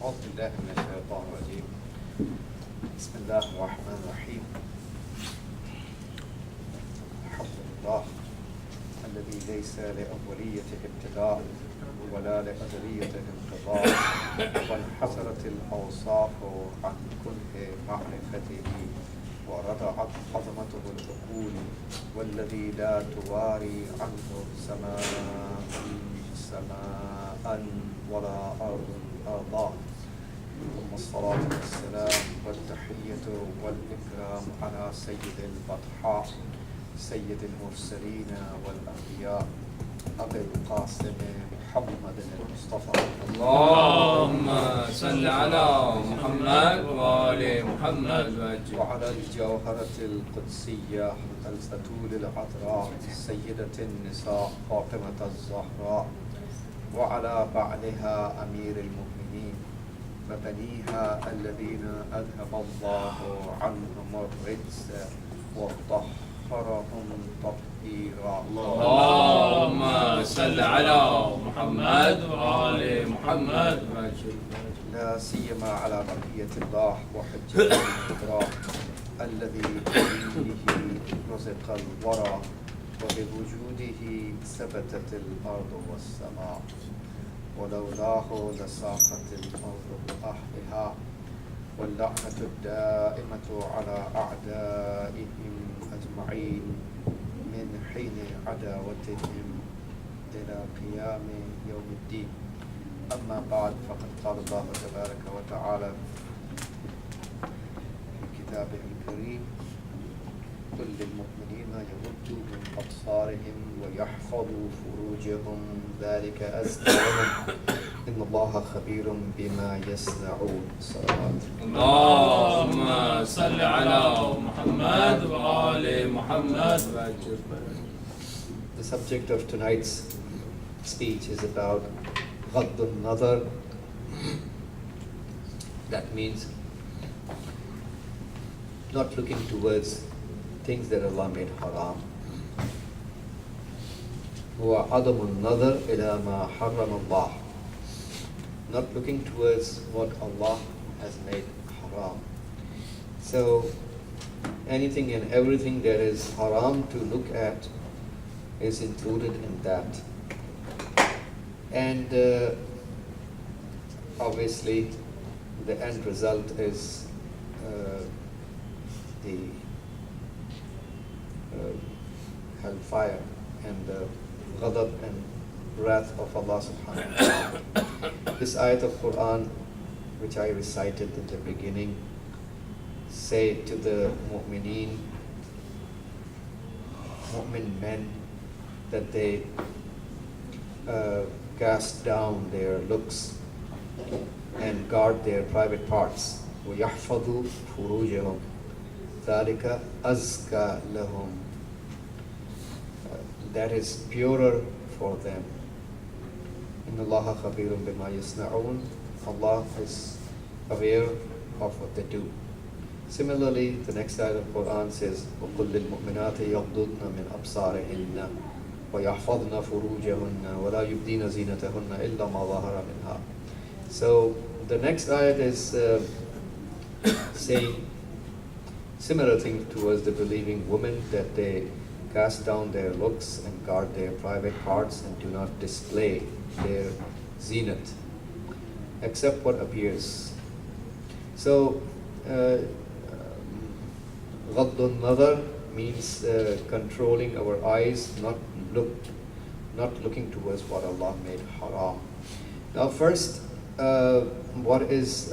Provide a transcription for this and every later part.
أعوذ بالله من الشيطان الرجيم. بسم الله الرحمن الرحيم. الحمد لله الذي ليس لأوليته ابتداء ولا لأزليته انقضاء، وانحصرت الأوصاف عن كل معرفته، ورضعت عظمته العقول، والذي لا تواري عنه سماء ولا أرض أرضا. ثم الصلاة والسلام والتحية والإكرام على سيد البطحاء سيد المرسلين والأنبياء أبي القاسم محمد المصطفى. اللهم صل على محمد وآل محمد وعلى الجوهرة القدسية الفتول العذراء سيدة النساء فاطمة الزهراء، وعلى بعلها أمير المؤمنين وبنيها الذين أذهب الله عنهم الرجس وطهرهم تطهيرا. اللهم صل على محمد وآل محمد لا سيما على بقية الله وحجة القدرة الذي به رزق الورى وبوجوده ثبتت الأرض والسماء، ولولاه لساقت الأرض بأهلها، واللعنة الدائمة على أعدائهم أجمعين من حين عداوتهم إلى قيام يوم الدين. أما بعد، فقد قال الله تبارك وتعالى في كتابه الكريم: قل للمؤمنين يغضوا من أبصارهم ويحفظوا فروجهم ذلك أزكى لهم إن الله خبير بما يصنعون. صلوات. اللهم صل على محمد وآل محمد. The subject of tonight's speech is about HADD-UN-NAZR. That means not looking towards things that Allah made haram. هو عدم النظر إلى ما حرم الله. Not looking towards what Allah has made haram. So anything and everything that is haram to look at is included in that. And obviously the end result is the hellfire and the ghadab and wrath of Allah subhanahu wa ta'ala. This ayat of Quran, which I recited in the beginning, say to the mu'min men, that they cast down their looks and guard their private parts. وَيَحْفَظُوا فُرُوجَهُمْ ذَلِكَ أَزْكَى لَهُمْ. That is purer for them. إِنَّ اللَّهَ خَبِيرٌ بِمَا يَصْنَعُونَ. Allah is aware of what they do. Similarly, the next ayat of Quran says, وَقُلْ لِلْمُؤْمِنَاتِ يَغْضُضْنَ مِنْ أَبْصَارِهِنَّ وَيَحْفَظْنَ فُرُوجَهُنَّ وَلَا يُبْدِينَ زِينَتَهُنَّ إِلَّا مَا ظَهَرَ مِنْهَا. So the next ayat is saying similar thing towards the believing women, that they cast down their looks and guard their private parts and do not display their zinat except what appears. So HADD-UN-NAZR means controlling our eyes, not looking towards what Allah made haram. Now first, what is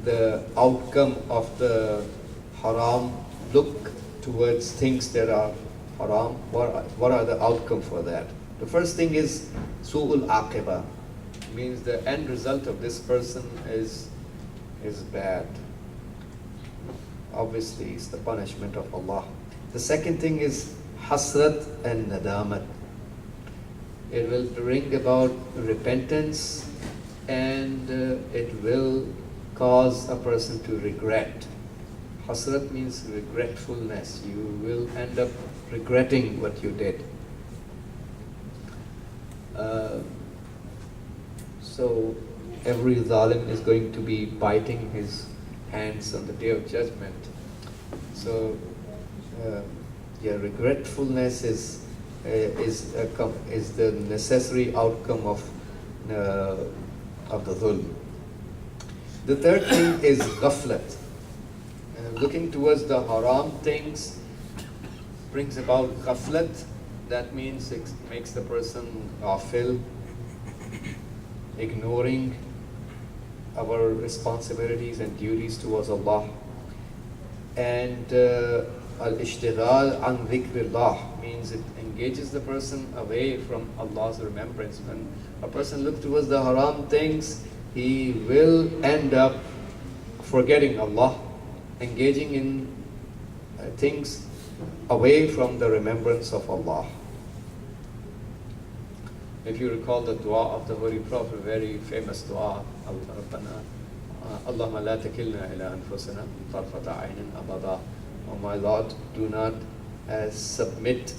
the outcome of the haram look towards things that are haram? What are the outcome for that? The first thing is su'ul aqiba, means the end result of this person is bad. Obviously, it's the punishment of Allah. The second thing is hasrat and nadamat. It will bring about repentance, and it will cause a person to regret. Hasrat means regretfulness. You will end up regretting what you did. So every zalim is going to be biting his hands on the day of judgment. So, yeah, regretfulness is the necessary outcome of the dhulm. The third thing is ghaflat. Looking towards the haram things brings about ghaflat. That means it makes the person ghafil, ignoring our responsibilities and duties towards Allah. And al-ishtighal an dhikrillah means it engages the person away from Allah's remembrance. When a person looks towards the haram things, he will end up forgetting Allah, engaging in things away from the remembrance of Allah. If you recall the dua of the Holy Prophet, very famous dua, Allahumma la takilna ila anfusina tarfata aynin abada. Oh my Lord, do not submit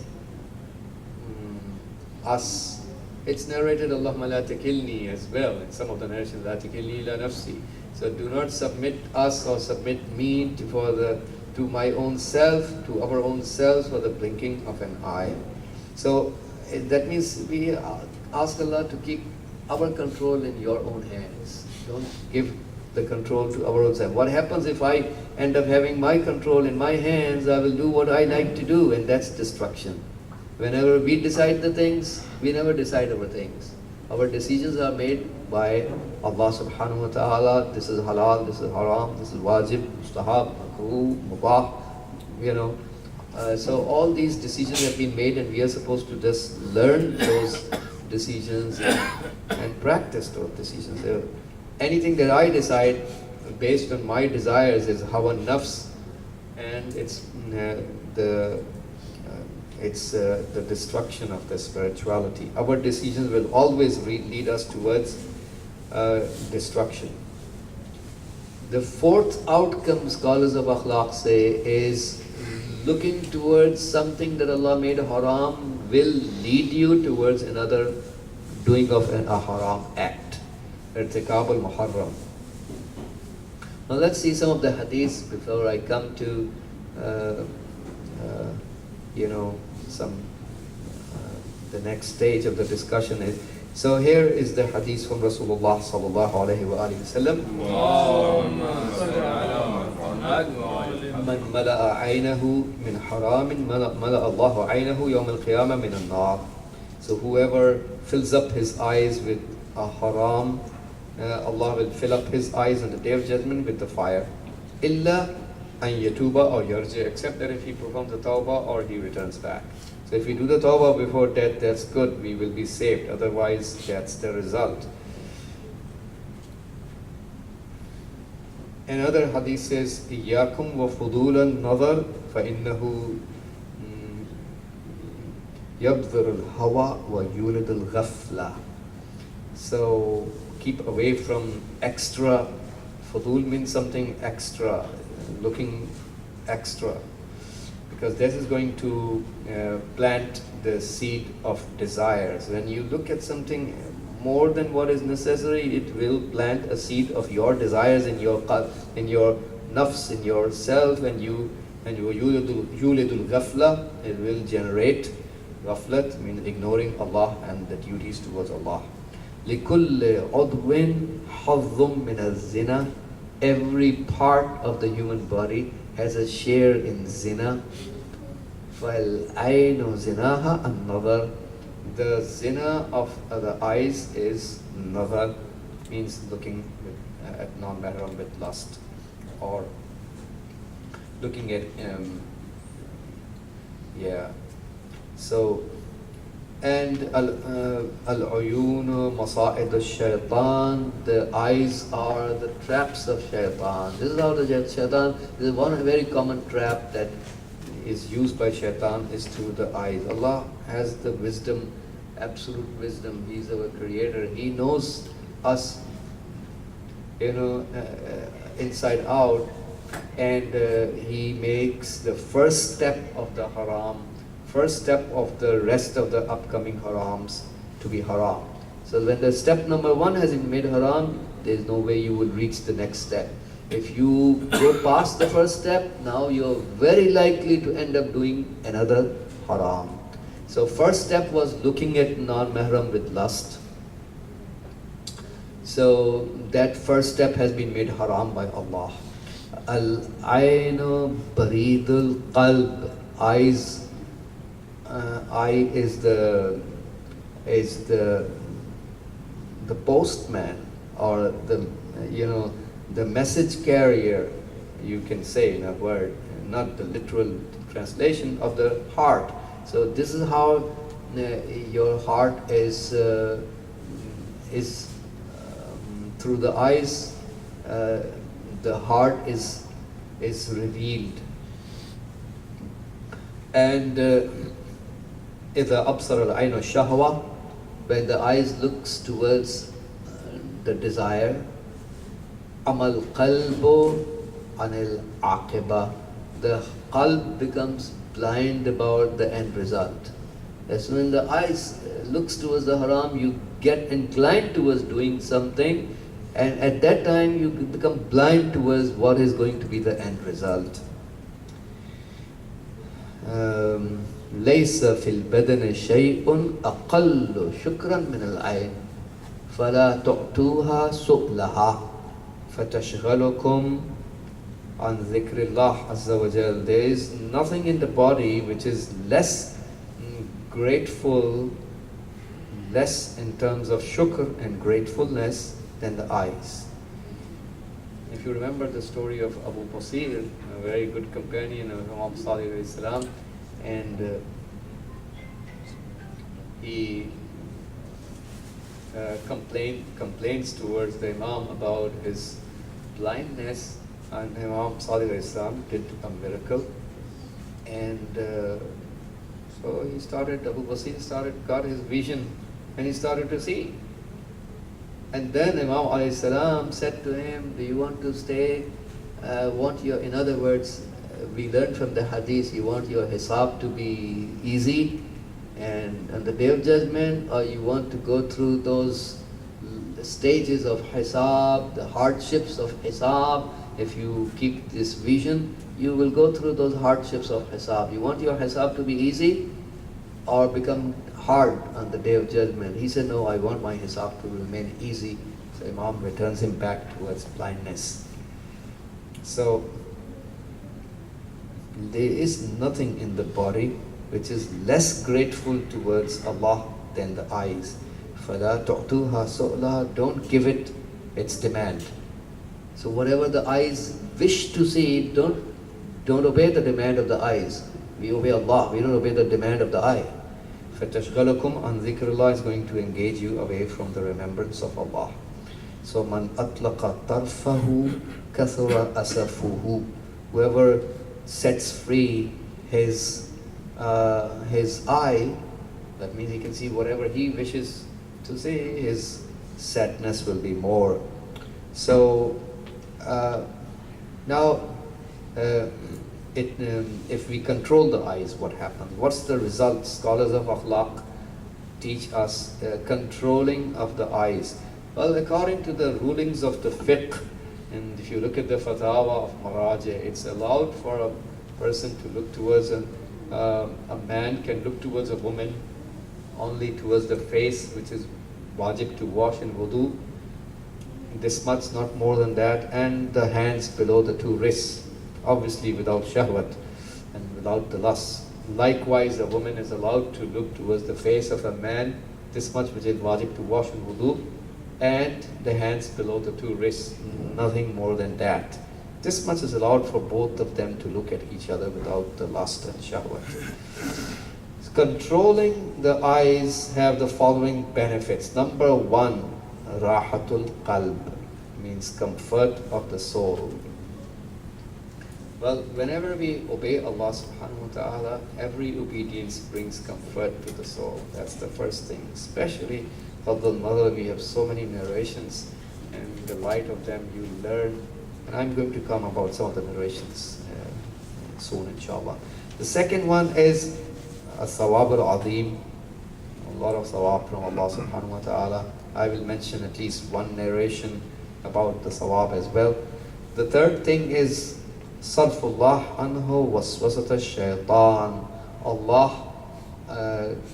us. It's narrated Allahumma la takilni as well in some of the narrations, la takilni ila nafsi. So do not submit us or submit me to my own self, to our own selves for the blinking of an eye. So that means we ask Allah to keep our control in your own hands. Don't give the control to our own self. What happens if I end up having my control in my hands? I will do what I like to do, and that's destruction. Whenever we decide the things, we never decide our things. Our decisions are made by Allah subhanahu wa ta'ala. This is halal, this is haram, this is wajib, mustahab, makruh, mubah, you know. So all these decisions have been made, and we are supposed to just learn those decisions and practice those decisions. Anything that I decide based on my desires is hawa nafs, and it's the destruction of the spirituality. Our decisions will always lead us towards destruction. The fourth outcome, scholars of akhlaq say, is looking towards something that Allah made haram will lead you towards another doing of a haram act. Irtikab al-muharram. Now let's see some of the hadiths before I come to the next stage of the discussion is. So here is the hadith from Rasulullah sallallahu alayhi wa sallam. من ملأ عينه من حرام ملأ الله عينه يوم القيامة من النار. So whoever fills up his eyes with a haram, Allah will fill up his eyes on the day of judgment with the fire. إلا أن يتوب أو يرجع, except that if he performs the tawbah or he returns back. So if we do the tawbah before death, that's good, we will be saved. Otherwise, that's the result. Another hadith says, إِيَّاكُمْ وَفُضُولَ النَّظَرِ فَإِنَّهُ يَبْذِرُ الْهَوَى وَيُولِدُ الْغَفْلَةِ. So keep away from extra. Fudul means something extra, looking extra, because this is going to plant the seed of desires. When you look at something more than what is necessary, it will plant a seed of your desires in your nafs, in yourself, and yulidul ghafla, it will generate ghaflat, means ignoring Allah and the duties towards Allah. لِكُلِّ عُضْوٍ حَظٌّ مِنَ الزِّنَا. Every part of the human body has a share in zina. فَالْعَيْنُ زِنَاهَا النَّظَرُ. The zina of the eyes is nazar, means looking at non-mahram with lust, or looking at So, and al-uyun masa'id al-shaytan. The eyes are the traps of shaitan. This is how the shaitan. This is one very common trap that is used by shaitan, is through the eyes. Allah has the wisdom, absolute wisdom. He is our creator. He knows us, inside out, and He makes the first step of the haram, first step of the rest of the upcoming harams to be haram. So when the step number 1 has been made haram, there is no way you will reach the next step. If you go past the first step, now you're very likely to end up doing another haram. So first step was looking at non-mahram with lust. So that first step has been made haram by Allah. Al-aynu baridul qalb. Eyes, eye is the postman, or the message carrier, you can say in a word, not the literal translation of the heart. So this is how your heart is through the eyes. The heart is revealed. And إذا أبصر العين الشهوة, when the eyes looks towards the desire, amal qalbu anil aqiba, the qalb becomes blind about the end result. As when the eyes looks towards the haram, you get inclined towards doing something, and at that time you become blind towards what is going to be the end result. ليس في البدن شيء أقل شكرا من العين فلا تعطوها سؤلها فتشغلكم عن ذكر الله عز وجل. There is nothing in the body which is less grateful, less in terms of shukr and gratefulness than the eyes. If you remember the story of Abu Basir, a very good companion of Imam Salih, and he complains towards the Imam about his blindness, and Imam Salih did a miracle, and so Abu Basir got his vision, and he started to see. And then Imam alayhi salam said to him, do you want to stay, in other words, we learned from the hadith, you want your hisab to be easy and on the day of judgment, or you want to go through those stages of hisab, the hardships of hisab. If you keep this vision, you will go through those hardships of hisab. You want your hisab to be easy or become hard on the day of judgment? He said, no, I want my hisab to remain easy. So Imam returns him back towards blindness. So there is nothing in the body which is less grateful towards Allah than the eyes. فَلَا تُعْتُوهَا سُؤْلَهَا, don't give it its demand. So whatever the eyes wish to see, don't obey the demand of the eyes. We obey Allah, we don't obey the demand of the eye. فَتَشْغَلَكُمْ عَنْ ذِكْرِ اللَّهِ is going to engage you away from the remembrance of Allah. So مَنْ أَطْلَقَ طَرْفَهُ كَثُرَ أَسَفُهُ, whoever sets free his eye, that means he can see whatever he wishes to see, his sadness will be more. So now if we control the eyes, what happens? What's the result? Scholars of akhlaq teach us controlling of the eyes. Well, according to the rulings of the fiqh, and if you look at the fatawa of Maraja, it's allowed for a person to look towards a man can look towards a woman only towards the face, which is wajib to wash in wudu. This much, not more than that, and the hands below the two wrists, obviously without shahwat and without the lust. Likewise, a woman is allowed to look towards the face of a man, this much which is wajib to wash in wudu, and the hands below the two wrists, nothing more than that. This much is allowed for both of them to look at each other without the lust and shahwat. Controlling the eyes have the following benefits. Number one, rahatul qalb, means comfort of the soul. Well, whenever we obey Allah subhanahu wa ta'ala, every obedience brings comfort to the soul. That's the first thing. Especially HADD-UN-NAZR, we have so many narrations, and in the light of them you learn. And I'm going to come about some of the narrations soon, inshallah. The second one is a thawab al-azim, a lot of thawab from Allah subhanahu wa ta'ala. I will mention at least one narration about the sawab as well. The third thing is Sarfullah anhu waswasat shaitan. Allah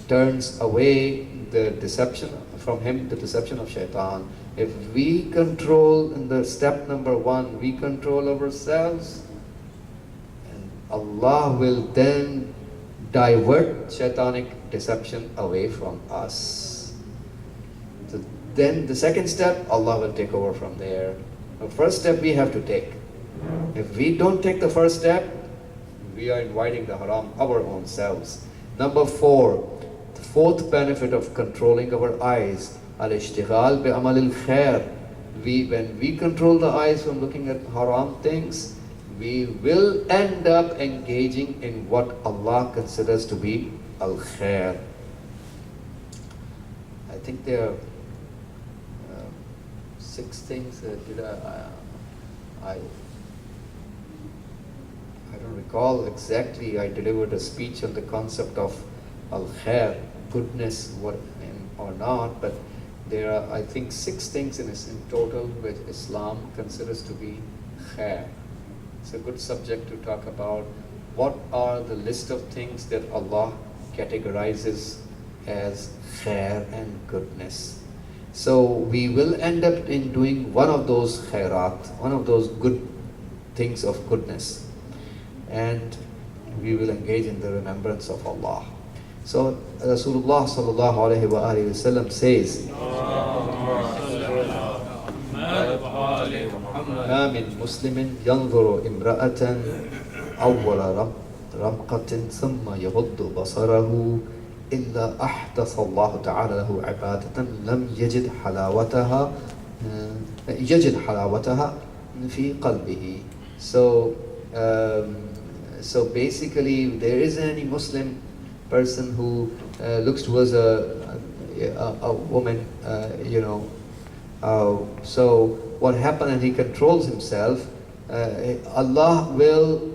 turns away the deception from him, the deception of shaitan. If we control, in the step number 1, we control ourselves, and Allah will then divert shaitanic deception away from us. Then the second step, Allah will take over from there. The first step we have to take. If we don't take the first step, we are inviting the haram our own selves. Number 4, the fourth benefit of controlling our eyes, al-ishtighal bi-amal al-khair. When we control the eyes from looking at haram things, we will end up engaging in what Allah considers to be al-khair. I think there are 6 things. I don't recall exactly. I delivered a speech on the concept of al-khair, goodness, or not, but there are, I think, 6 things in total which Islam considers to be khair. It's a good subject to talk about. What are the list of things that Allah categorizes as khair and goodness? So we will end up in doing one of those khairat, one of those good things of goodness, and we will engage in the remembrance of Allah. So Rasulullah sallallahu alaihi wasallam says, ما من مسلم ينظر امرأة أول رمقة ثم يغض بصره إلا أحدث الله تعالى له عبادة لم يجد حلاوتها في قلبه. So basically, there isn't any Muslim person who looks towards a woman, so what happened, and he controls himself, Allah will,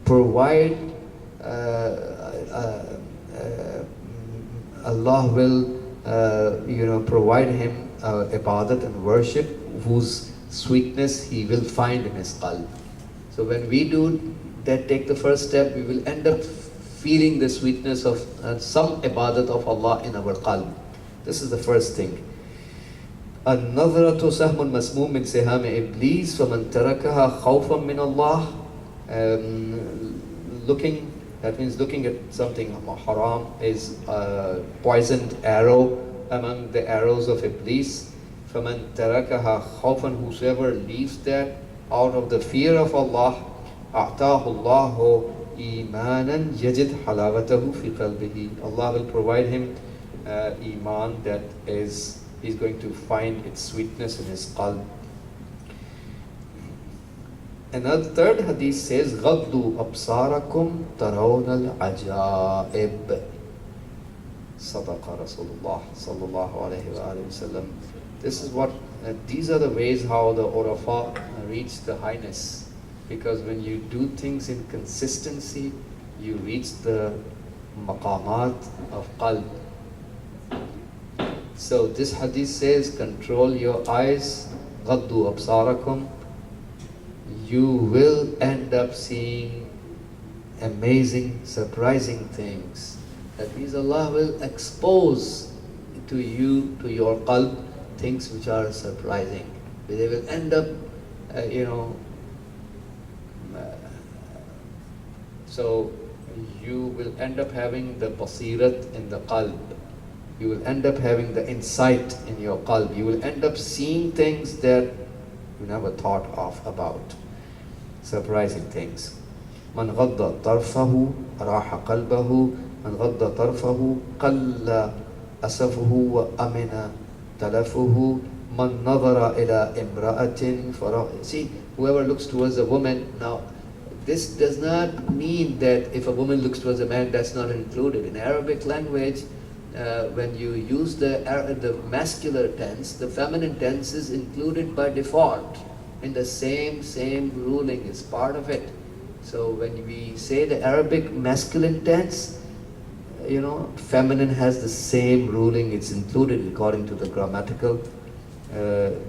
provide, Allah will, provide him ibadat and worship whose sweetness he will find in his qalb. So when we do that, take the first step, we will end up feeling the sweetness of some ibadat of Allah in our qalb. This is the first thing. النظرة سهم مسموم من سهام إبليس فمن تركها خوفا من الله. Looking, that means looking at something haram, is a poisoned arrow among the arrows of Iblis. فمن تركها خوفا, whosoever leaves that out of the fear of Allah, أعطاه الله إيمانا يجد حلاوته في قلبه. Allah will provide him iman that he's going to find its sweetness in his qalb. Another third hadith says, غَضُّوا أَبْصَارَكُمْ تَرَوْنَ الْعَجَائِبِ. صدق Rasulullah sallallahu alayhi wa sallam. This is what, these are the ways how the Urafa reach the highness. Because when you do things in consistency, you reach the maqamat of qalb. So this hadith says, control your eyes, غَضُّوا أَبْصَارَكُمْ. You will end up seeing amazing, surprising things. That means Allah will expose to you, to your qalb, things which are surprising. They will end up, so you will end up having the basirat in the qalb. You will end up having the insight in your qalb. You will end up seeing things that you never thought of about. Surprising things. من غض طرفه راح قلبه من غض طرفه قل أسفه وأمن تلفه من نظر إلى امرأة. See, whoever looks towards a woman, now this does not mean that if a woman looks towards a man, that's not included. In Arabic language, when you use the masculine tense, the feminine tense is included by default. And the same ruling is part of it. So when we say the Arabic masculine tense, feminine has the same ruling. It's included according to the grammatical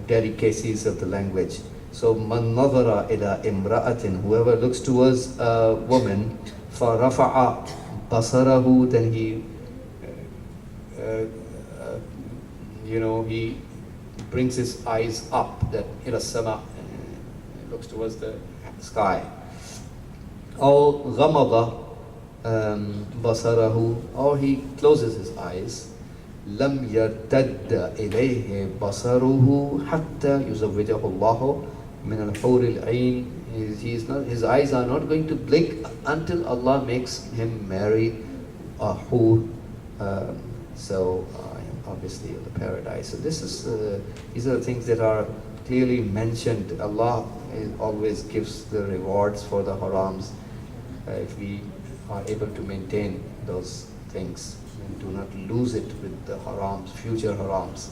delicacies of the language. So, man nadhara ila imra'atin, whoever looks towards a woman, farafa'a basarahu, then he, he brings his eyes up, that ila sama, looks towards the sky. Or ghamada basarahu, or he closes his eyes. لم يرتد إليه بصره حتى يزوجه الله من الحور العين. His eyes are not going to blink until Allah makes him marry a hur. Obviously the paradise. So these are the things that are clearly mentioned. Allah always gives the rewards for the harams if we are able to maintain those things and do not lose it with the harams, future harams.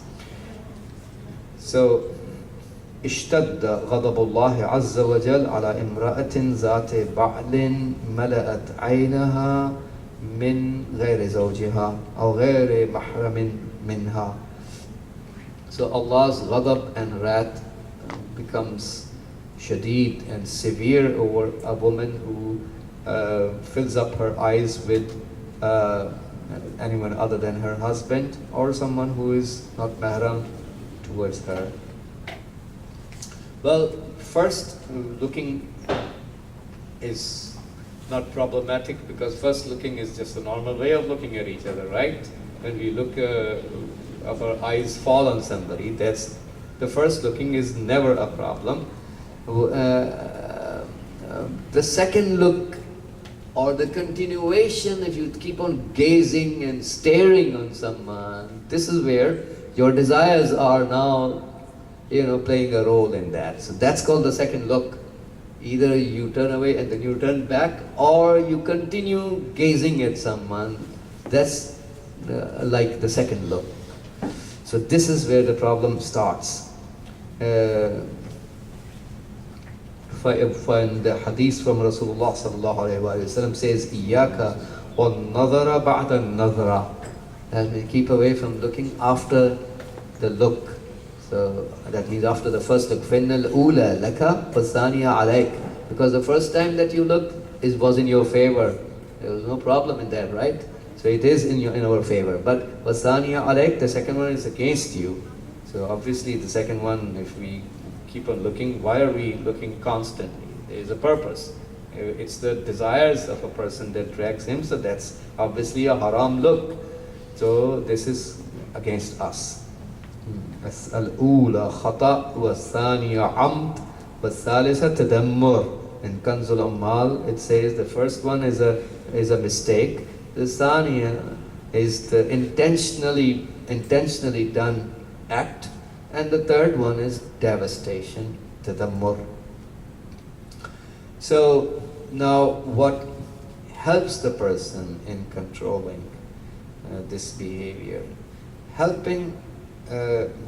So, اشتد غضب الله عز وجل على امرأة ذات بعل ملأت عينها من غير زوجها أو غير محرم منها. So Allah's ghadab and wrath becomes shadid and severe over a woman who fills up her eyes with anyone other than her husband or someone who is not mahram towards her. Well, first, looking is not problematic because first looking is just a normal way of looking at each other, right? When we look, of our eyes fall on somebody, that's the first looking is never a problem. The second look or the continuation, if you keep on gazing and staring on someone, this is where your desires are now, playing a role in that. So that's called the second look. Either you turn away and then you turn back, or you continue gazing at someone. That's like the second look. So this is where the problem starts. When the hadith from Rasulullah sallallahu alaihi wasallam says, "Iyaka wan-nadhara ba'da an-nadhra," and we keep away from looking after the look. So that means after the first look, فَإِنَّ الْأُولَى لَكَ وَالثَّانِيَ عَلَيْكَ. Because the first time that you looked was in your favor. There was no problem in that, right? So it is in our favor. But وَالثَّانِيَ عَلَيْكَ, the second one is against you. So obviously the second one, if we keep on looking, why are we looking constantly? There is a purpose. It's the desires of a person that drags him, so that's obviously a haram look. So this is against us. الأولى خطأ والثانية عمد والثالثة تدمر. In Kanzul Ummal it says the first one is a mistake, the thaniya is the intentionally done act, and the third one is devastation, tadammur. So now what helps the person in controlling this behavior?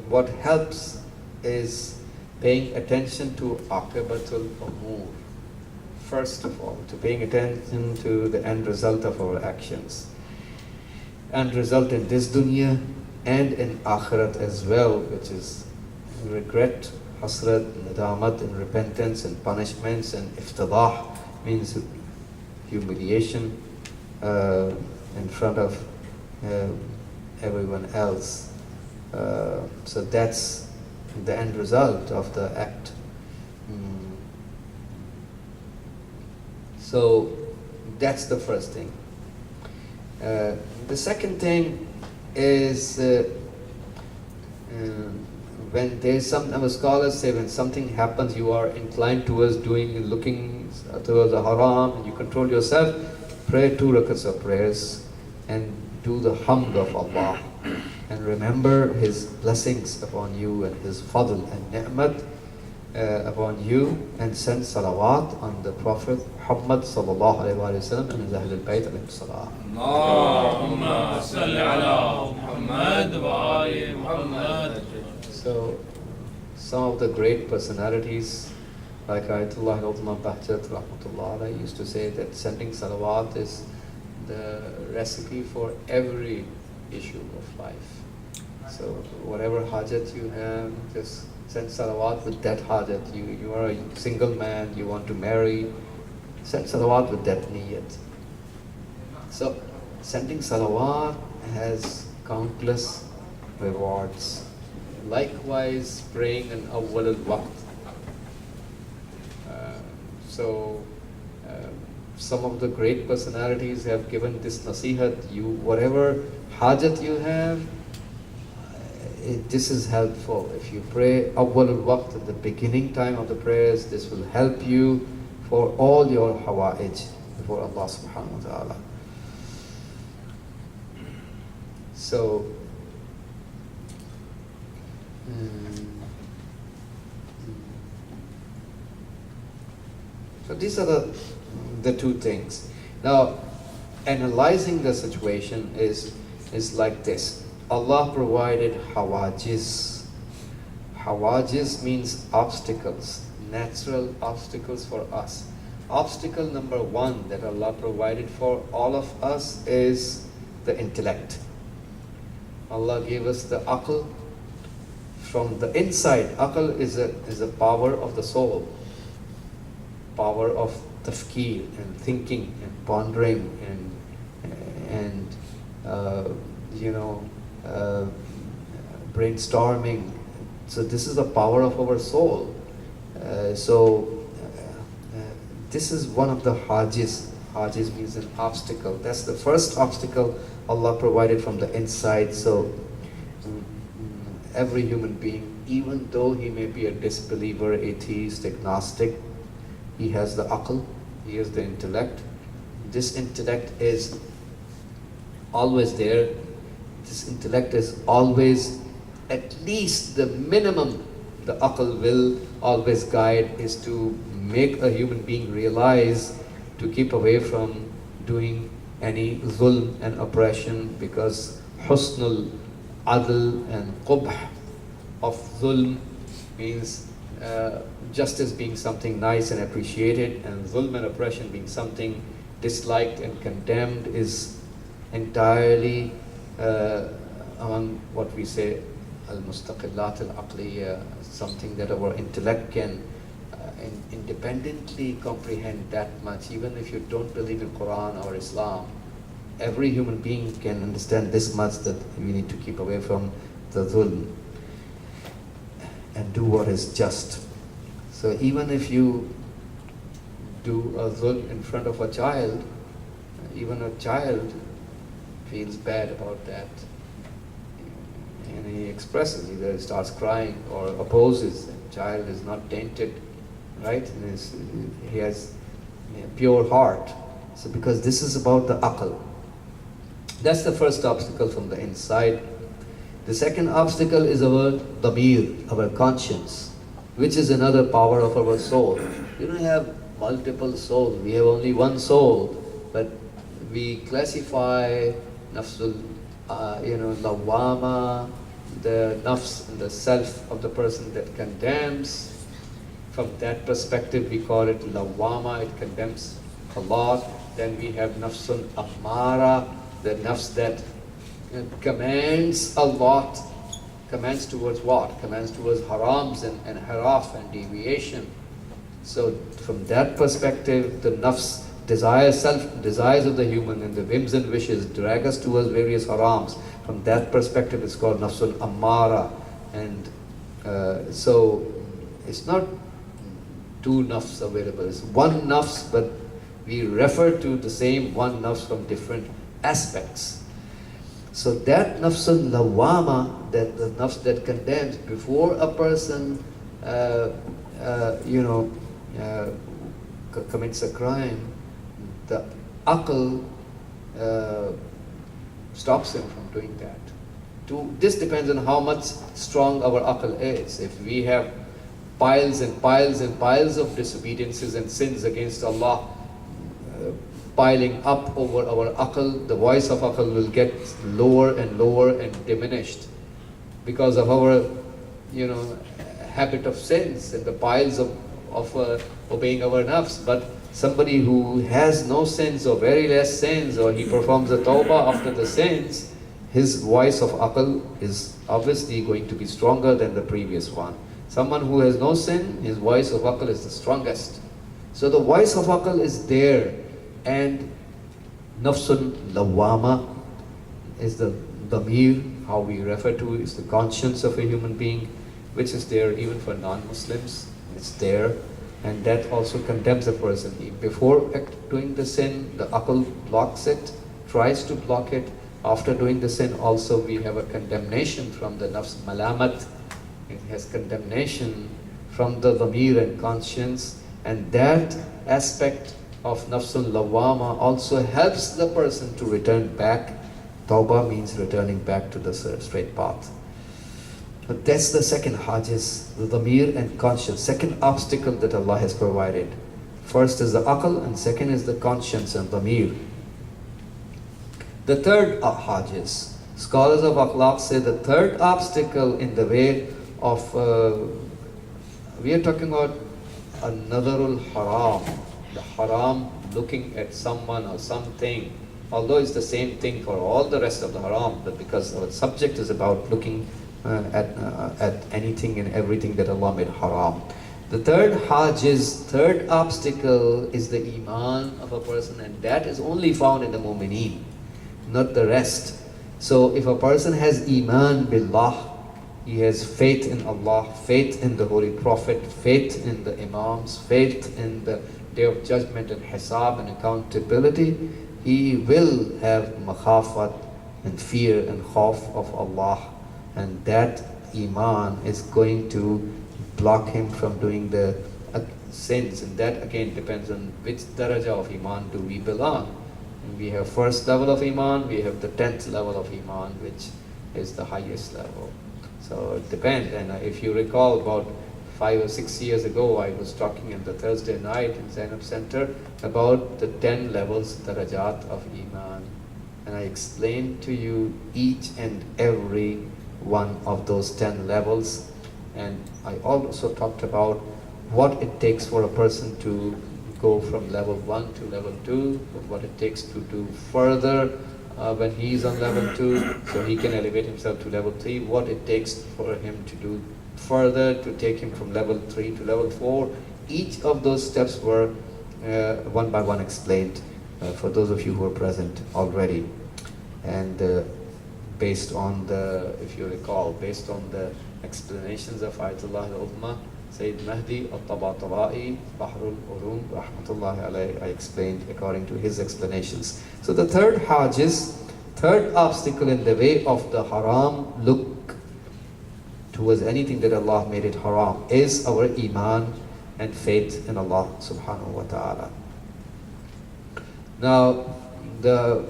What helps is paying attention to aqibatul umur. First of all, to paying attention to the end result of our actions. End result in this dunya and in akhirat as well, which is regret, hasrat, nadamat, and repentance, and punishments, and iftidah, means humiliation in front of everyone else. So that's the end result of the act. So that's the first thing. The second thing is when there's some, our scholars say when something happens, you are inclined towards looking towards the haram, and you control yourself, pray 2 rakats of prayers and do the hamd of Allah. And remember His blessings upon you and His fadl and ni'mat upon you, and send salawat on the Prophet Muhammad sallallahu alayhi wa sallam and His Ahlul Bayt alayhi salam. Allahumma salli ala Muhammad wa ali Muhammad. So, some of the great personalities like Ayatollah Bahjat rahmatullah alayhi used to say that sending salawat is the recipe for every issue of life. So whatever hajat you have, just send salawat with that hajat. You are a single man, you want to marry, send salawat with that niyat. So sending salawat has countless rewards. Likewise, praying an awwal al-waqt. So some of the great personalities have given this nasihat. Whatever hajat you have, this is helpful. If you pray awwal al-waqt at the beginning time of the prayers, this will help you for all your hawa'ij before Allah subhanahu wa ta'ala. So, so these are the two things. Now, analyzing the situation is like this. Allah provided hawajiz. Hawajiz means obstacles, natural obstacles for us. Obstacle number one that Allah provided for all of us is the intellect. Allah gave us the aql from the inside. Aql is a power of the soul, power of tafkir and thinking and pondering and brainstorming. So this is the power of our soul. This is one of the hajiz. Hajiz means an obstacle. That's the first obstacle Allah provided from the inside. So every human being, even though he may be a disbeliever, atheist, agnostic, he has the aql, he has the intellect. This intellect is always there. This intellect is always, at least the minimum the aql will always guide is to make a human being realize to keep away from doing any zulm and oppression, because husnul adl and qubh of zulm means justice being something nice and appreciated, and zulm and oppression being something disliked and condemned is entirely among what we say al-mustaqillat al-aqliya, something that our intellect can independently comprehend that much. Even if you don't believe in Quran or Islam, every human being can understand this much, that we need to keep away from the dhulm and do what is just. So even if you do a dhulm in front of a child, even a child feels bad about that, and he expresses, either starts crying or opposes. The child is not tainted, right? And he has a pure heart. So because this is about the aql. That's the first obstacle from the inside. The second obstacle is our damir, our conscience, which is another power of our soul. We don't have multiple souls, we have only one soul, but we classify nafsul, lawama, the nafs, the self of the person that condemns. From that perspective, we call it lawama, it condemns a lot. Then we have nafsun ammara, the nafs that commands a lot. Commands towards what? Commands towards harams and haraf and deviation. So from that perspective, the nafs desires of the human and the whims and wishes drag us towards various harams. From that perspective, it's called nafsun ammara. And so it's not two nafs available, it's one nafs, but we refer to the same one nafs from different aspects. So that nafsun lawama, that the nafs that condemns, before a person commits a crime, the aql stops him from doing that. This depends on how much strong our aql is. If we have piles and piles and piles of disobediences and sins against Allah piling up over our aql, the voice of aql will get lower and lower and diminished because of our habit of sins and the piles of obeying our nafs. But Somebody who has no sins or very less sins, or he performs a tawbah after the sins, his voice of aql is obviously going to be stronger than the previous one. Someone who has no sin, his voice of aql is the strongest. So the voice of aql is there, and nafsun lawama is the damir, how we refer to is the conscience of a human being, which is there even for non-Muslims. It's there, and that also condemns a person. Before doing the sin, the aql blocks it, tries to block it. After doing the sin also, we have a condemnation from the nafs malamat. It has condemnation from the dhamir and conscience, and that aspect of nafsul lawama also helps the person to return back. Tawbah means returning back to the straight path. But that's the second hajiz, the dhamir and conscience. Second obstacle that Allah has provided. First is the aql, and second is the conscience and dhamir. The third hajiz, scholars of akhlaq say the third obstacle in the way of, we are talking about an-nazarul haram, the haram, looking at someone or something, although it's the same thing for all the rest of the haram, but because our subject is about looking at anything and everything that Allah made haram. The third hajiz, third obstacle is the iman of a person, and that is only found in the mu'mineen, not the rest. So if a person has iman billah, he has faith in Allah, faith in the Holy Prophet, faith in the Imams, faith in the Day of Judgment and Hisab and accountability, he will have makhafat and fear and khawf of Allah, and that iman is going to block him from doing the sins, and that again depends on which daraja of iman do we belong. And we have first level of iman, we have the 10th level of iman, which is the highest level. So it depends. And if you recall, about 5 or 6 years ago, I was talking in the Thursday night in Zainab Center about the 10 levels, darajat of iman. And I explained to you each and every one of those 10 levels. And I also talked about what it takes for a person to go from level 1 to level 2, what it takes to do further when he's on level 2, so he can elevate himself to level 3, what it takes for him to do further to take him from level 3 to level 4. Each of those steps were one by one explained for those of you who are present already. And based on the, if you recall, based on the explanations of Ayatollah al-Uzma, Sayyid Mahdi al-Tabatabai, Bahrul Ulum, Rahmatullahi alayhi, I explained according to his explanations. So the third hajiz, third obstacle in the way of the haram look towards anything that Allah made it haram, is our iman and faith in Allah subhanahu wa ta'ala. Now, the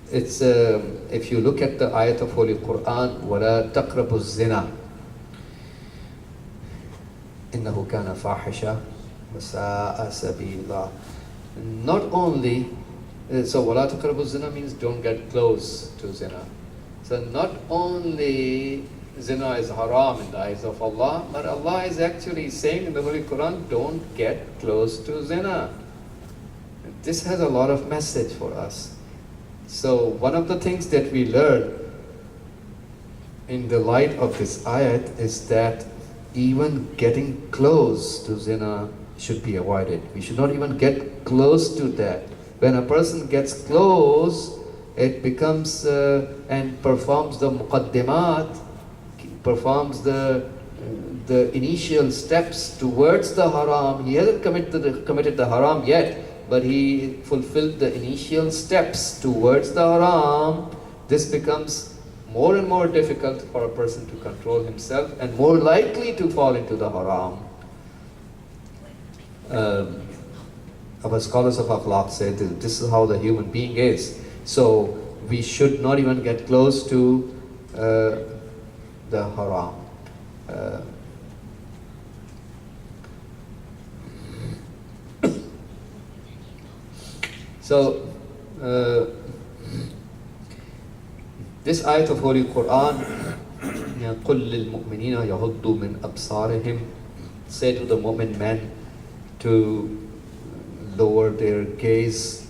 if you look at the ayat of Holy Quran, وَلَا تَقْرَبُوا الزِّنَا إِنَّهُ كَانَ فَاحِشًا وَسَاءَ سَبِيلًا. Not only, so وَلَا تَقْرَبُوا الزِّنَا means don't get close to zina. So not only zina is haram in the eyes of Allah, but Allah is actually saying in the Holy Quran, don't get close to zina. This has a lot of message for us. So one of the things that we learn in the light of this ayat is that even getting close to zina should be avoided. We should not even get close to that. When a person gets close, it becomes and performs the muqaddimat, performs the initial steps towards the haram. He hasn't committed the haram yet, but he fulfilled the initial steps towards the haram. This becomes more and more difficult for a person to control himself and more likely to fall into the haram. Our scholars of akhlaq say that this is how the human being is. So we should not even get close to the haram. So, this ayat of Holy Quran قل للمؤمنين يغضوا من أبصارهم. Say to the mu'min men to lower their gaze.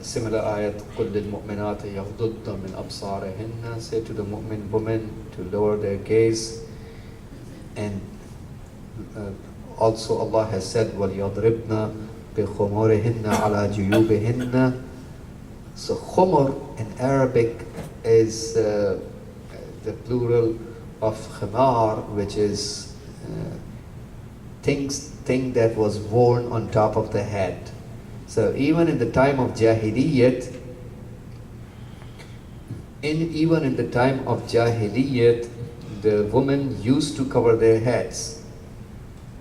Similar ayat, قل للمؤمنات يغضضن من أبصارهن. Say to the mu'min women to lower their gaze. And also Allah has said, وَلْيَضْرِبْنَ بِخُمُورِهِنَّ عَلَى جُيُوبِهِنَّ. So khumur in Arabic is the plural of khimar, which is thing that was worn on top of the head. So even in the time of Jahiliyyat, even in the time of Jahiliyyat, the women used to cover their heads.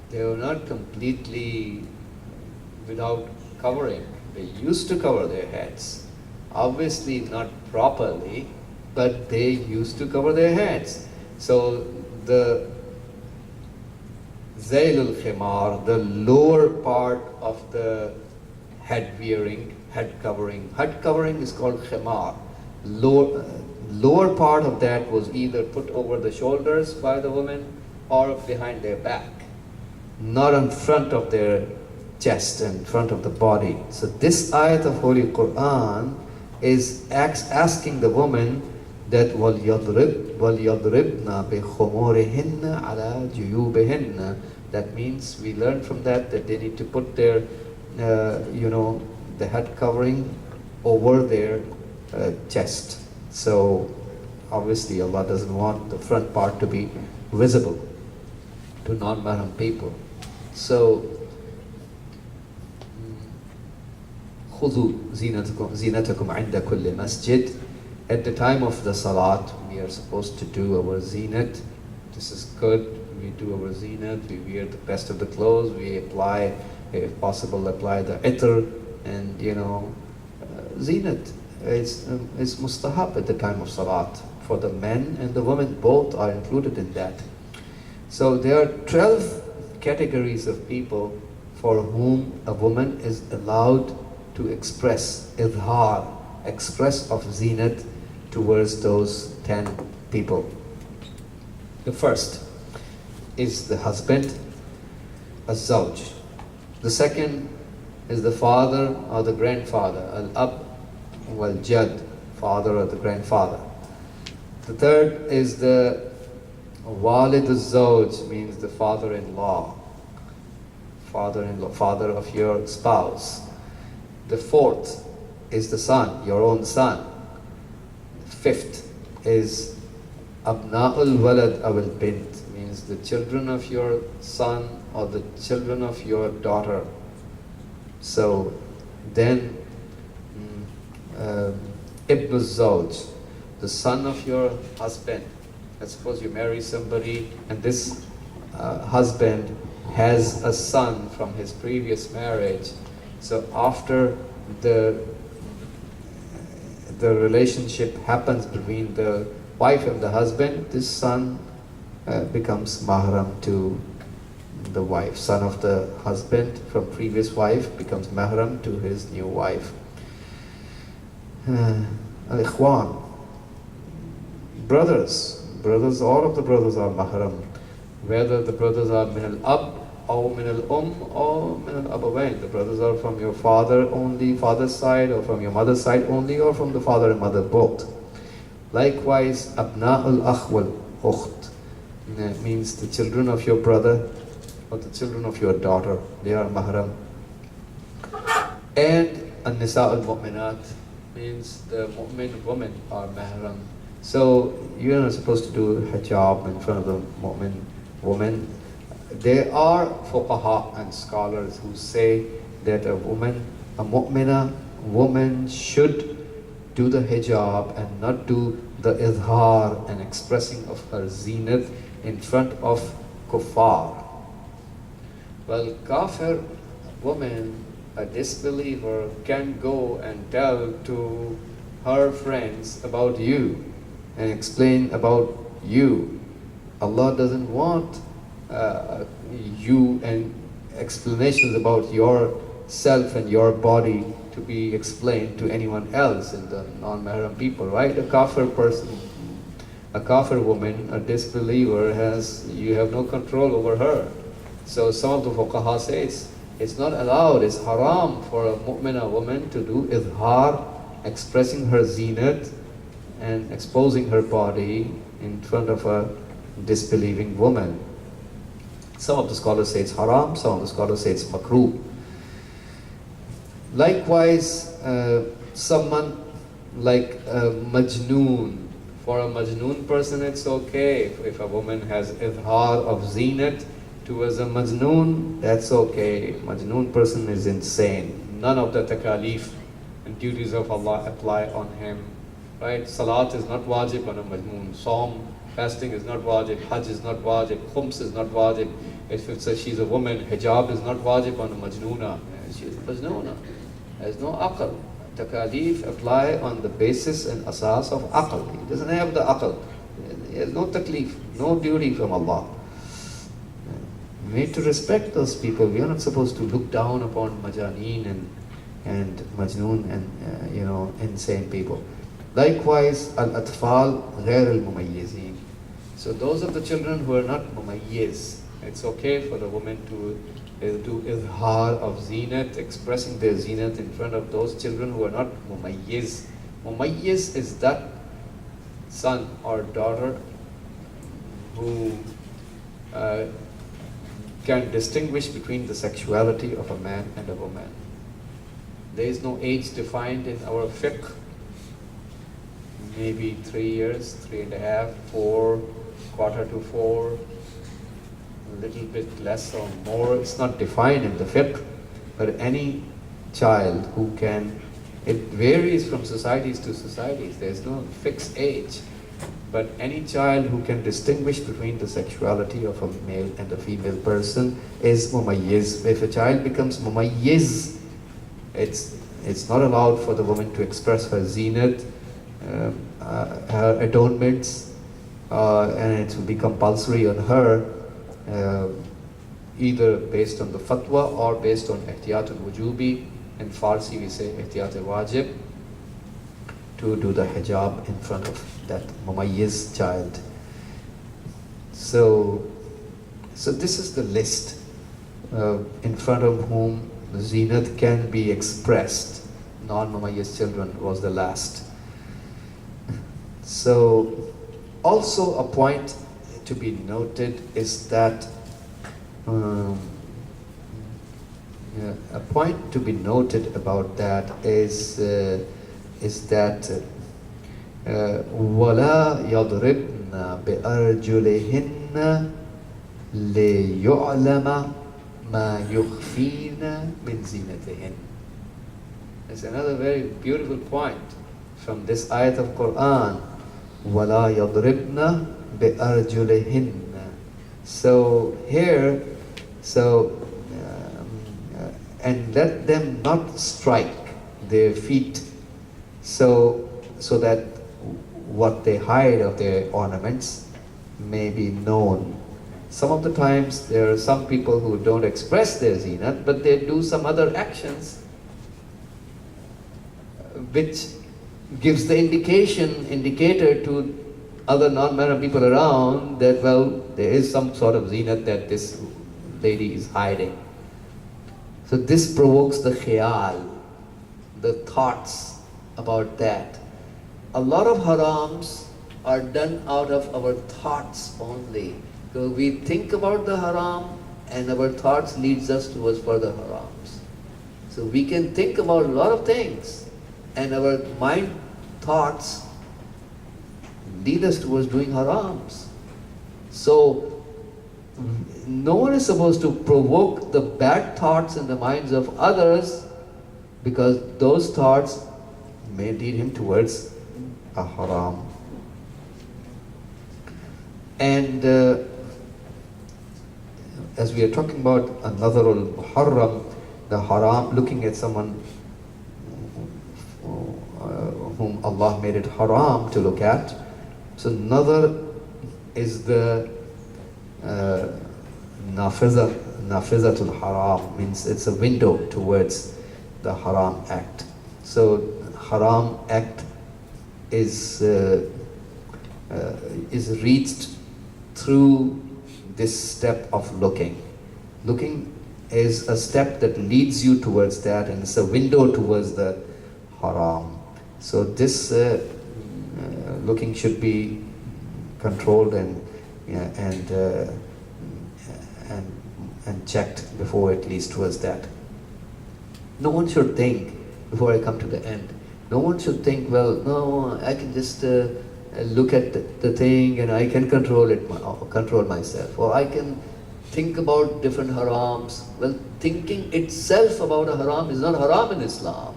They were not completely without covering. They used to cover their heads. Obviously not properly, but they used to cover their heads. So the Zaylul Khimar, the lower part of the head wearing, head covering is called Khimar. Lower part of that was either put over the shoulders by the women or behind their back, not in front of their chest and front of the body. So this ayat of Holy Quran is asking the woman that وَلْيَضْرِبْنَا بِخُمُورِهِنَّ عَلَى جُيُوبِهِنَّ. That means we learn from that they need to put their, the head covering over their chest. So obviously Allah doesn't want the front part to be visible to non-mahram people. So خُذُوا زِينَتَكُمْ عِنْدَ كُلِّ مَسْجِدٍ. At the time of the salat, we are supposed to do our zinat. This is good. We do our zinat. We wear the best of the clothes. We apply, if possible, apply the itr. And zinat is mustahab at the time of salat. For the men and the women, both are included in that. So there are 12 categories of people for whom a woman is allowed to express idhar, express of zinat towards those 10 people. The first is the husband, az-zawj. The second is the father or the grandfather, al-ab wal-jad, father or the grandfather. The third is the walid az-zawj, means the father-in-law, father of your spouse. The fourth is the son, your own son. Fifth is abna'ul walad awil bint, means the children of your son or the children of your daughter. So then ibn zawj, the son of your husband. Let's suppose you marry somebody and this husband has a son from his previous marriage. So after the relationship happens between the wife and the husband, this son becomes mahram to the wife. Son of the husband from previous wife becomes mahram to his new wife. Al-ikhwan, brothers, all of the brothers are mahram. Whether the brothers are min al-ab or min al-um or min al-abawain. The brothers are from your father only, father's side, or from your mother's side only, or from the father and mother both. Likewise, abna'ul akh wal ukht, means the children of your brother or the children of your daughter. They are mahram. And an-nisa'ul mu'minat, means the mu'min women are mahram. So you're not supposed to do hijab in front of the mu'min woman. There are fuqaha and scholars who say that a mu'mina woman should do the hijab and not do the idhar and expressing of her zinat in front of kuffar. Well, kafir woman, a disbeliever, can go and tell to her friends about you and explain about you. Allah doesn't want you and explanations about yourself and your body to be explained to anyone else in the non-mahram people, right? A kafir person A kafir woman, a disbeliever, you have no control over her. So some of the fuqaha say it's not allowed, it's haram for a mu'mina woman to do izhar, expressing her zinat and exposing her body in front of a disbelieving woman. Some of the scholars say it's haram, some of the scholars say it's makruh. Likewise, someone like a majnoon. For a majnoon person, it's okay. If a woman has izhar of zinat towards a majnoon, that's okay. Majnoon person is insane. None of the takalif and duties of Allah apply on him. Right? Salat is not wajib on a majnoon. Saum, fasting is not wajib. Hajj is not wajib. Khums is not wajib. If she's a woman, hijab is not wajib on a majnoona. She's a majnoona. There's no aql. Takalif apply on the basis and asas of aql. He doesn't have the aql. He has no taklif, no duty from Allah. We need to respect those people. We are not supposed to look down upon majaneen and majnoon and insane people. Likewise, al-atfal ghair al-mumayyizeen. So those are the children who are not mumayyiz. It's okay for the woman to do izhar of zinat, expressing their zinat in front of those children who are not mumayyiz. Mumayyiz is that son or daughter who can distinguish between the sexuality of a man and a woman. There is no age defined in our fiqh. Maybe 3 years, 3.5, 4, quarter to 4, a little bit less or more. It's not defined in the fiqh, but any child who can, it varies from societies to societies. There's no fixed age, but any child who can distinguish between the sexuality of a male and a female person is mumayyiz. If a child becomes mumayyiz, it's not allowed for the woman to express her zinat, her adornments, and it will be compulsory on her, either based on the fatwa or based on ihtiyat al-wujubi. In Farsi we say ihtiyat al-wajib, to do the hijab in front of that mumayyiz child. So this is the list in front of whom zinat can be expressed. Non-mumayyiz children was the last. So also a point to be noted is that a point to be noted about that is that وَلَا يَضْرِبْنَ بِأَرْجُلِهِنَّ لِيُعْلَمَ مَا يُخْفِينَ مِنْ زِينَتِهِنَّ. It's another very beautiful point from this ayat of Quran. وَلَا يَضْرِبْنَ بِأَرْجُلِهِنَّ. So here, and let them not strike their feet, so that what they hide of their ornaments may be known. Some of the times there are some people who don't express their zinat, but they do some other actions which gives the indicator to other non-married people around that, well, there is some sort of zinat that this lady is hiding. So this provokes the khayal, the thoughts about that. A lot of harams are done out of our thoughts only. So we think about the haram and our thoughts leads us towards further harams. So we can think about a lot of things and our mind thoughts lead us towards doing harams. So no one is supposed to provoke the bad thoughts in the minds of others, because those thoughts may lead him towards a haram. And as we are talking about another al-muharram, the haram, looking at someone whom Allah made it haram to look at. So another is the nafizatul haram, means it's a window towards the haram act. So haram act is is reached through this step of looking. Looking is a step that leads you towards that, and it's a window towards the haram. So this looking should be controlled and checked before it leads towards that. No one should think, before I come to the end, no one should think, well, no, I can just look at the thing and I can control it, control myself, or I can think about different harams. Well, thinking itself about a haram is not haram in Islam.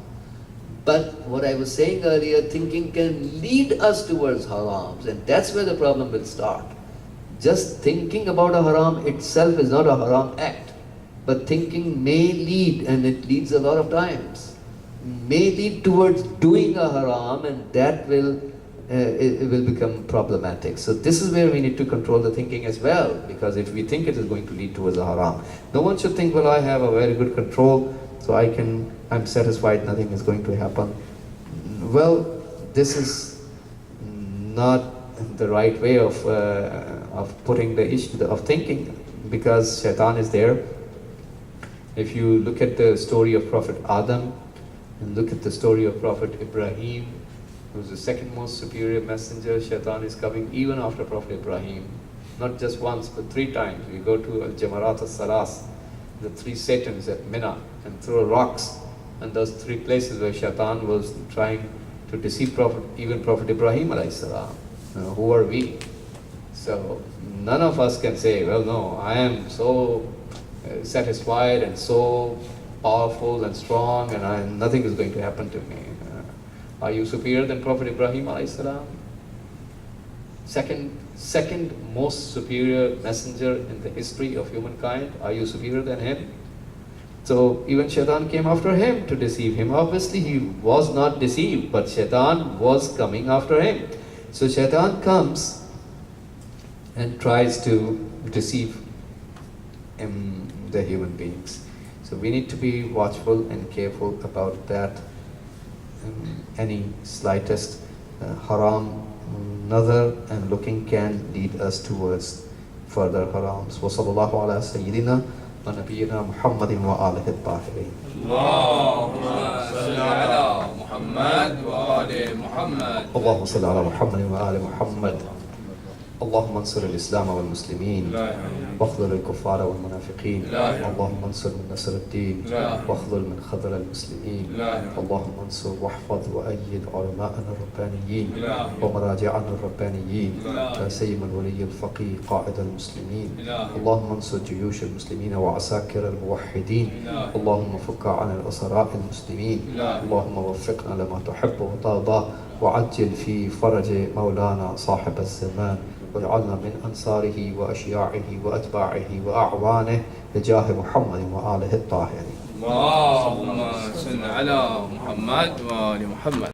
But what I was saying earlier, thinking can lead us towards harams, and that's where the problem will start. Just thinking about a haram itself is not a haram act, but thinking may lead, and it leads a lot of times, may lead towards doing a haram, and that will it will become problematic. So this is where we need to control the thinking as well, because if we think it is going to lead towards a haram, no one should think, well, I have a very good control, so I'm satisfied, nothing is going to happen. Well, this is not the right way of putting the issue of thinking, because shaitan is there. If you look at the story of Prophet Adam and look at the story of Prophet Ibrahim, who's the second most superior messenger, shaitan is coming even after Prophet Ibrahim. Not just once, but 3 times. We go to Al-Jamarat al-Salas, the 3 Satans at Mina, and throw rocks, and those 3 places where shaitan was trying to deceive even Prophet Ibrahim alayhi salam. Who are we? So none of us can say, well, no, I am so satisfied and so powerful and strong, and nothing is going to happen to me. Are you superior than Prophet Ibrahim alayhi salam? Second most superior messenger in the history of humankind. Are you superior than him? So even shaitan came after him to deceive him. Obviously he was not deceived, but shaitan was coming after him. So shaitan comes and tries to deceive the human beings. So we need to be watchful and careful about that. Any slightest haram, nazar and looking can lead us towards further harams. Wa sallallahu ala sayyidina wa nabiyyina Muhammadin wa alihi at-tahirin. Allahumma salli ala Muhammad wa ali Muhammad. Allahumma salli ala Muhammadin wa ali Muhammad. اللهم انصر الإسلام والمسلمين واخذل الكفار والمنافقين. اللهم انصر من نصر الدين واخذل من خذل المسلمين. اللهم انصر واحفظ وأيد علماءنا الربانيين ومراجعنا الربانيين، لا سيما الولي الفقيه قائد المسلمين. اللهم انصر جيوش المسلمين وعساكر الموحدين. اللهم فك عن الأسراء المسلمين. اللهم وفقنا لما تحب وترضى، وعجل في فرج مولانا صاحب الزمان، واجعلنا من أنصاره وأشياعه وأتباعه وأعوانه بجاه محمد وآله الطاهرين. اللهم صل على محمد وآل محمد.